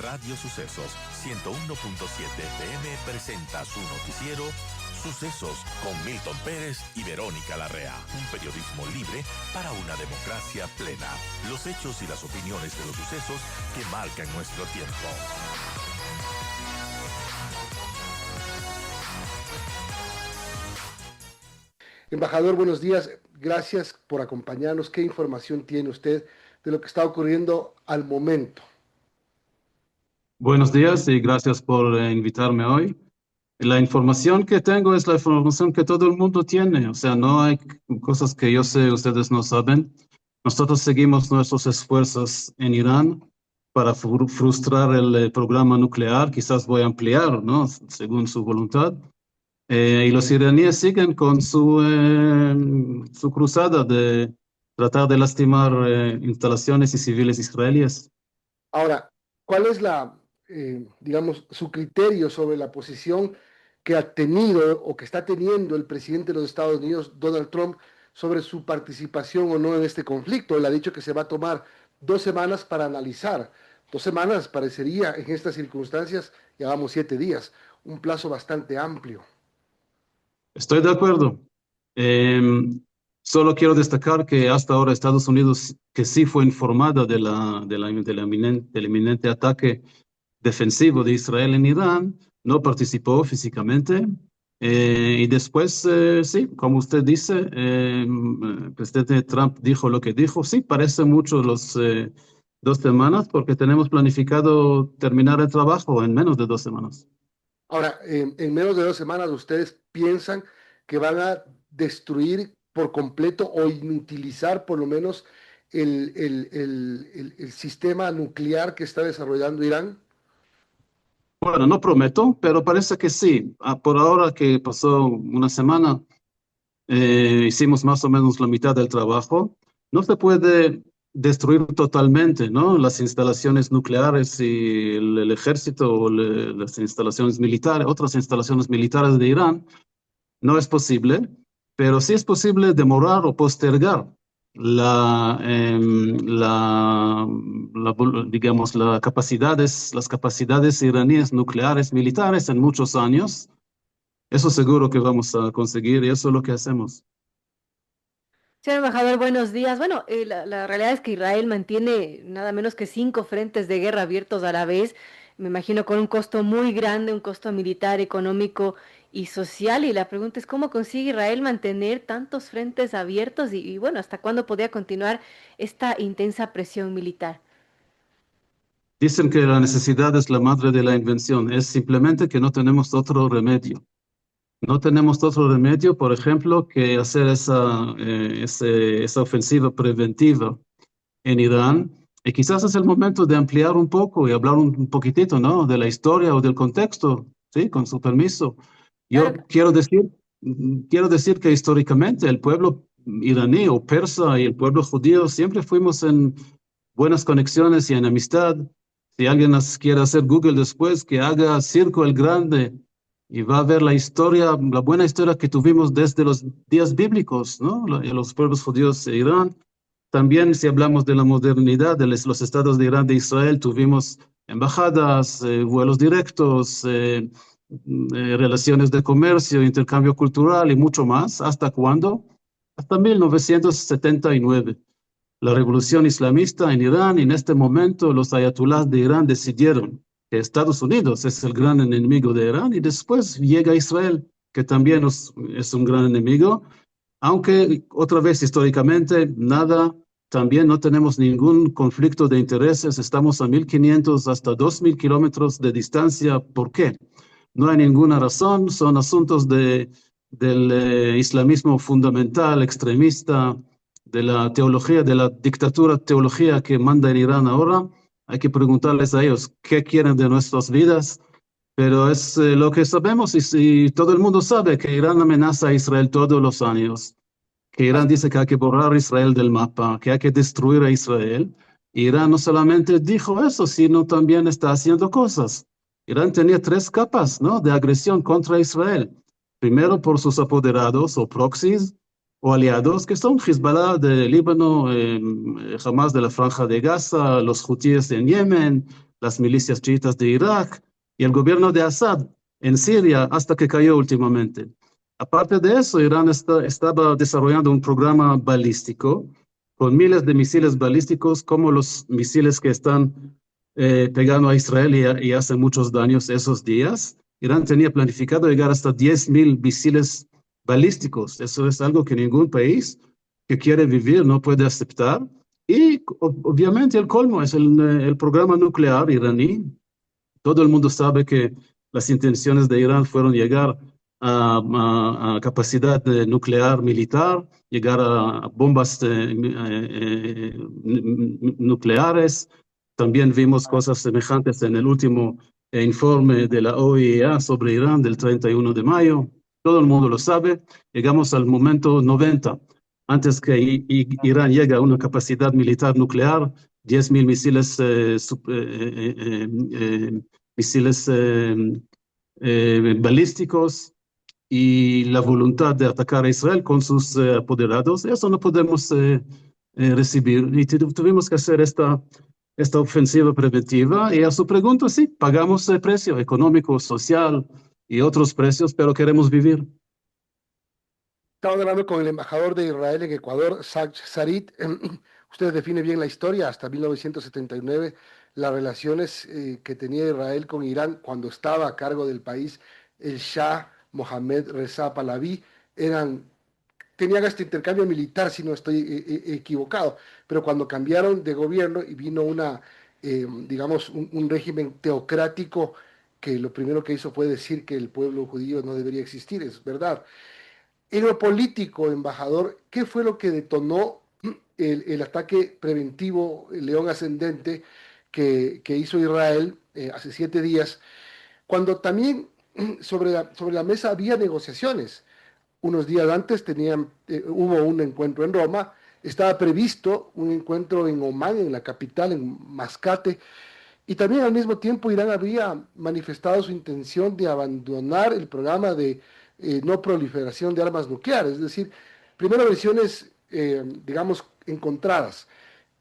Radio Sucesos 101.7 FM presenta su noticiero Sucesos con Milton Pérez y Verónica Larrea. Un periodismo libre para una democracia plena. Los hechos y las opiniones de los sucesos que marcan nuestro tiempo. Embajador, buenos días. Gracias por acompañarnos. ¿Qué información tiene usted de lo que está ocurriendo al momento? Buenos días y gracias por invitarme hoy. La información que tengo es la información que todo el mundo tiene, o sea, no hay cosas que yo sé, ustedes no saben. Nosotros seguimos nuestros esfuerzos en Irán para frustrar el programa nuclear, quizás voy a ampliar, ¿no? Según su voluntad. Y los iraníes siguen con su cruzada de tratar de lastimar instalaciones y civiles israelíes. Ahora, ¿cuál es digamos, su criterio sobre la posición que ha tenido o que está teniendo el presidente de los Estados Unidos, Donald Trump, sobre su participación o no en este conflicto? Él ha dicho que se va a tomar 2 semanas para analizar. 2 semanas parecería en estas circunstancias, llevamos 7 días, un plazo bastante amplio. Estoy de acuerdo. Solo quiero destacar que hasta ahora Estados Unidos, que sí fue informada del inminente ataque defensivo de Israel en Irán, no participó físicamente. Y después, sí, como usted dice, el presidente Trump dijo lo que dijo. Sí, parece mucho los 2 semanas porque tenemos planificado terminar el trabajo en menos de 2 semanas. Ahora, en menos de 2 semanas, ¿ustedes piensan que van a destruir por completo o inutilizar por lo menos el sistema nuclear que está desarrollando Irán? Bueno, no prometo, pero parece que sí. Por ahora que pasó una semana, hicimos más o menos la mitad del trabajo. No se puede destruir totalmente, ¿no? Las instalaciones nucleares y el ejército o las instalaciones militares, otras instalaciones militares de Irán, no es posible, pero sí es posible demorar o postergar digamos, las capacidades iraníes nucleares militares en muchos años. Eso seguro que vamos a conseguir y eso es lo que hacemos. Señor embajador, buenos días. Bueno, la realidad es que Israel mantiene nada menos que 5 frentes de guerra abiertos a la vez, me imagino con un costo muy grande, un costo militar, económico y social. Y la pregunta es, ¿cómo consigue Israel mantener tantos frentes abiertos? Y bueno, ¿hasta cuándo podría continuar esta intensa presión militar? Dicen que la necesidad es la madre de la invención. Es simplemente que no tenemos otro remedio. No tenemos otro remedio, por ejemplo, que hacer esa ofensiva preventiva en Irán. Y quizás es el momento de ampliar un poco y hablar un poquitito, ¿no? De la historia o del contexto, ¿sí? Con su permiso. Yo Claro. quiero decir que históricamente el pueblo iraní o persa y el pueblo judío siempre fuimos en buenas conexiones y en amistad. Si alguien quiere hacer Google después, que haga Circo el Grande y va a ver la historia, la buena historia que tuvimos desde los días bíblicos, ¿no? Los pueblos judíos de Irán. También si hablamos de la modernidad de los estados de Irán, de Israel, tuvimos embajadas, vuelos directos, relaciones de comercio, intercambio cultural y mucho más. ¿Hasta cuándo? Hasta 1979. La revolución islamista en Irán, y en este momento los ayatolás de Irán decidieron que Estados Unidos es el gran enemigo de Irán y después llega Israel, que también es un gran enemigo, aunque otra vez históricamente nada, también no tenemos ningún conflicto de intereses, estamos a 1.500 hasta 2.000 kilómetros de distancia. ¿Por qué? No hay ninguna razón, son asuntos del islamismo fundamental, extremista, de la teología, de la dictatura teología que manda en Irán ahora. Hay que preguntarles a ellos qué quieren de nuestras vidas, pero es lo que sabemos y todo el mundo sabe que Irán amenaza a Israel todos los años, que Irán dice que hay que borrar a Israel del mapa, que hay que destruir a Israel. Irán no solamente dijo eso, sino también está haciendo cosas. Irán tenía 3 capas, ¿no?, de agresión contra Israel. Primero por sus apoderados o proxies o aliados, que son Hezbollah de Líbano, Hamas de la Franja de Gaza, los hutíes en Yemen, las milicias chiitas de Irak y el gobierno de Assad en Siria hasta que cayó últimamente. Aparte de eso, Irán estaba desarrollando un programa balístico con miles de misiles balísticos como los misiles que están pegando a Israel y hacen muchos daños esos días. Irán tenía planificado llegar hasta 10.000 misiles balísticos. Eso es algo que ningún país que quiere vivir no puede aceptar. Y obviamente el colmo es el programa nuclear iraní. Todo el mundo sabe que las intenciones de Irán fueron llegar a capacidad nuclear militar, llegar a bombas nucleares. También vimos cosas semejantes en el último informe de la OEA sobre Irán del 31 de mayo. Todo el mundo lo sabe. Llegamos al momento 90. Antes que Irán llegue a una capacidad militar nuclear, 10.000 misiles balísticos y la voluntad de atacar a Israel con sus apoderados, eso no podemos recibir. Y tuvimos que hacer esta ofensiva preventiva. Y a su pregunta, sí, pagamos el precio económico, social y otros precios, pero queremos vivir. Estamos hablando con el embajador de Israel en Ecuador, Sarit. Usted define bien la historia, hasta 1979, las relaciones que tenía Israel con Irán cuando estaba a cargo del país el Shah Mohammed Reza Pahlavi, tenían este intercambio militar, si no estoy equivocado, pero cuando cambiaron de gobierno y vino digamos, un régimen teocrático, que lo primero que hizo fue decir que el pueblo judío no debería existir, es verdad. En lo político, embajador, ¿qué fue lo que detonó el ataque preventivo, el león ascendente, que hizo Israel hace 7 días, cuando también sobre la mesa había negociaciones? Unos días antes hubo un encuentro en Roma, estaba previsto un encuentro en Omán, en la capital, en Mascate, y también al mismo tiempo Irán había manifestado su intención de abandonar el programa de no proliferación de armas nucleares, es decir, primero versiones, digamos, encontradas.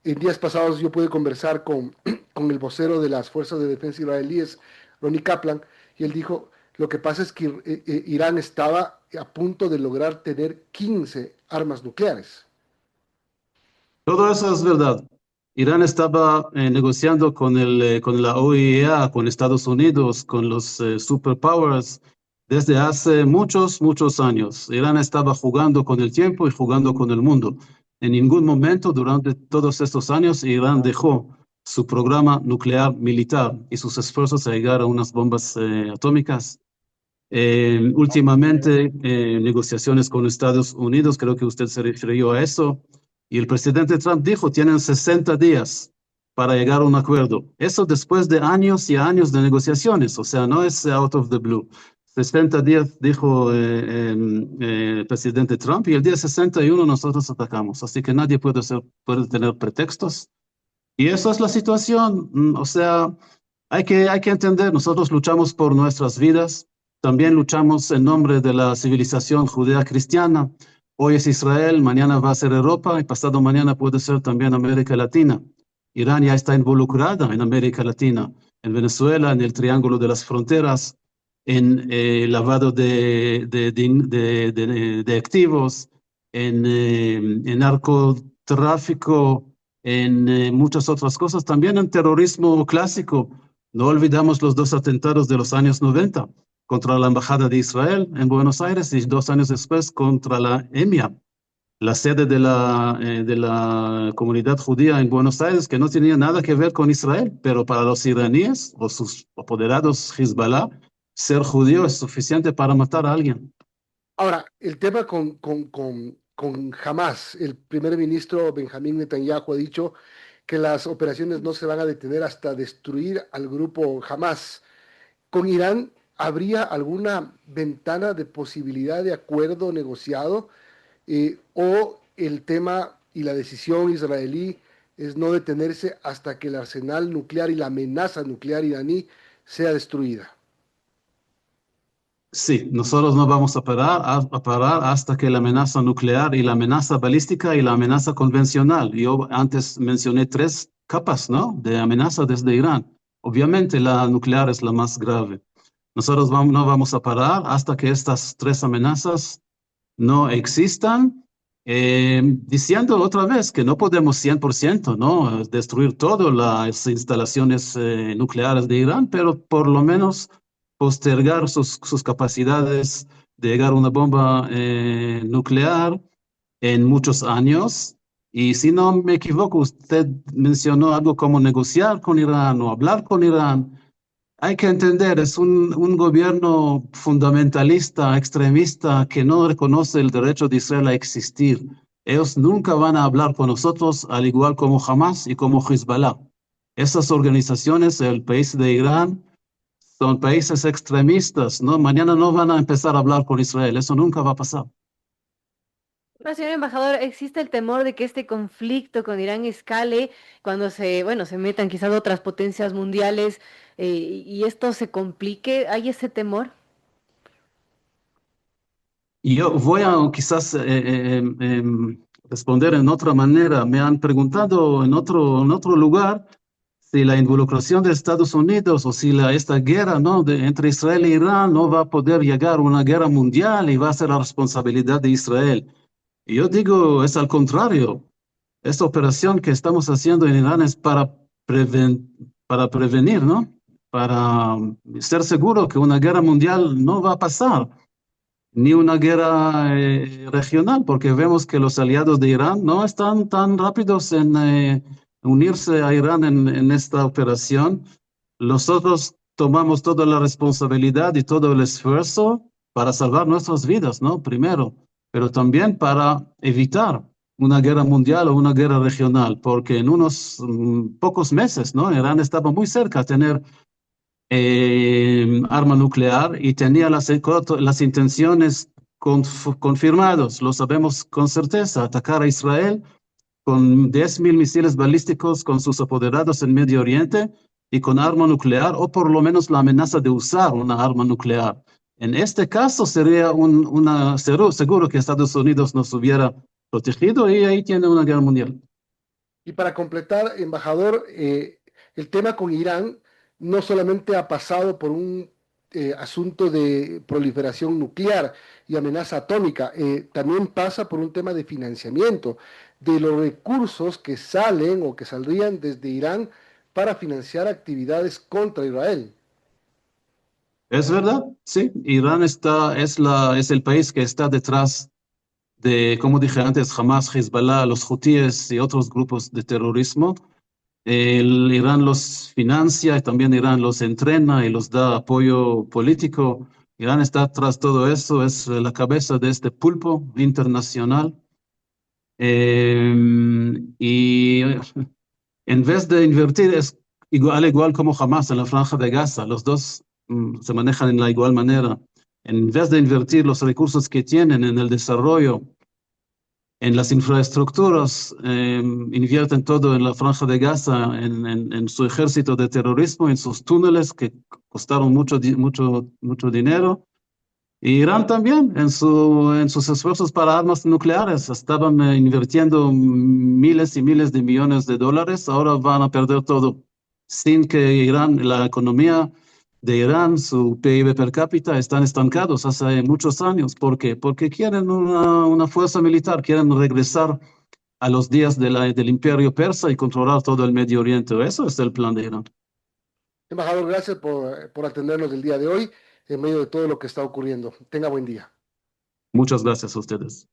En días pasados yo pude conversar con el vocero de las Fuerzas de Defensa israelíes, Ronnie Kaplan, y él dijo, lo que pasa es que Irán estaba a punto de lograr tener 15 armas nucleares. Todo eso es verdad. Irán estaba negociando con la OEA, con Estados Unidos, con los superpowers desde hace muchos, muchos años. Irán estaba jugando con el tiempo y jugando con el mundo. En ningún momento durante todos estos años Irán dejó su programa nuclear militar y sus esfuerzos a llegar a unas bombas atómicas. Últimamente, negociaciones con Estados Unidos, creo que usted se refirió a eso, y el presidente Trump dijo, tienen 60 días para llegar a un acuerdo. Eso después de años y años de negociaciones, o sea, no es out of the blue. 60 días, dijo el presidente Trump, y el día 61 nosotros atacamos. Así que nadie puede tener pretextos. Y eso es la situación. O sea, hay que entender, nosotros luchamos por nuestras vidas, también luchamos en nombre de la civilización judía cristiana. Hoy es Israel, mañana va a ser Europa y pasado mañana puede ser también América Latina. Irán ya está involucrada en América Latina, en Venezuela, en el Triángulo de las Fronteras, en lavado de activos, en narcotráfico, en muchas otras cosas, también en terrorismo clásico. No olvidamos los 2 atentados de los años 90 contra la Embajada de Israel en Buenos Aires y 2 años después contra la EMIA, la sede de la comunidad judía en Buenos Aires, que no tenía nada que ver con Israel, pero para los iraníes o sus apoderados Hezbollah, ser judío es suficiente para matar a alguien. Ahora, el tema con Hamas, el primer ministro Benjamín Netanyahu ha dicho que las operaciones no se van a detener hasta destruir al grupo Hamas. Con Irán, ¿habría alguna ventana de posibilidad de acuerdo negociado? ¿O el tema y la decisión israelí es no detenerse hasta que el arsenal nuclear y la amenaza nuclear iraní sea destruida? Sí, nosotros no vamos a parar hasta que la amenaza nuclear y la amenaza balística y la amenaza convencional. Yo antes mencioné 3 capas, ¿no?, de amenaza desde Irán. obviamente la nuclear es la más grave. Nosotros no vamos a parar hasta que estas tres amenazas no existan, diciendo otra vez que no podemos 100%, ¿no? Destruir todas las instalaciones nucleares de Irán, pero por lo menos postergar sus capacidades de llegar a una bomba nuclear en muchos años. Y si no me equivoco, usted mencionó algo como negociar con Irán o hablar con Irán. Hay que entender, es un gobierno fundamentalista, extremista, que no reconoce el derecho de Israel a existir. Ellos nunca van a hablar con nosotros, al igual como Hamas y como Hezbollah. Esas organizaciones, el país de Irán, son países extremistas, ¿no? Mañana no van a empezar a hablar con Israel, eso nunca va a pasar. Pero, señor embajador, ¿existe el temor de que este conflicto con Irán escale cuando bueno, se metan quizás otras potencias mundiales y esto se complique? ¿Hay ese temor? Y yo voy a quizás responder en otra manera. Me han preguntado en otro lugar si la involucración de Estados Unidos o si esta guerra, ¿no? Entre Israel e Irán no va a poder llegar a una guerra mundial y va a ser la responsabilidad de Israel. Y yo digo, es al contrario. Esta operación que estamos haciendo en Irán es para prevenir, ¿no? Para ser seguro que una guerra mundial no va a pasar, ni una guerra regional, porque vemos que los aliados de Irán no están tan rápidos en unirse a Irán en esta operación. Nosotros tomamos toda la responsabilidad y todo el esfuerzo para salvar nuestras vidas, ¿no? Primero, pero también para evitar una guerra mundial o una guerra regional, porque en unos pocos meses, ¿no? Irán estaba muy cerca de tener arma nuclear y tenía las intenciones confirmadas, lo sabemos con certeza, atacar a Israel con 10.000 misiles balísticos con sus apoderados en Medio Oriente y con arma nuclear, o por lo menos la amenaza de usar una arma nuclear. En este caso sería seguro que Estados Unidos nos hubiera protegido y ahí tiene una guerra mundial. Y para completar, embajador, el tema con Irán no solamente ha pasado por un asunto de proliferación nuclear y amenaza atómica, también pasa por un tema de financiamiento, de los recursos que salen o que saldrían desde Irán para financiar actividades contra Israel. ¿Es verdad? Sí, Irán es el país que está detrás de, como dije antes, Hamas, Hezbollah, los hutíes y otros grupos de terrorismo. Irán los financia y también Irán los entrena y los da apoyo político. Irán está tras todo eso, es la cabeza de este pulpo internacional. Y en vez de invertir, es igual como Hamas en la Franja de Gaza, los dos se manejan en la igual manera. En vez de invertir los recursos que tienen en el desarrollo, en las infraestructuras, invierten todo en la Franja de Gaza, en su ejército de terrorismo, en sus túneles que costaron mucho dinero. Y Irán también, en sus esfuerzos para armas nucleares, estaban invirtiendo miles y miles de millones de dólares, ahora van a perder todo, sin que Irán, la economía de Irán, su PIB per cápita, están estancados hace muchos años. ¿Por qué? Porque quieren una fuerza militar, quieren regresar a los días del Imperio Persa y controlar todo el Medio Oriente. Eso es el plan de Irán. Embajador, gracias por atendernos el día de hoy en medio de todo lo que está ocurriendo. Tenga buen día. Muchas gracias a ustedes.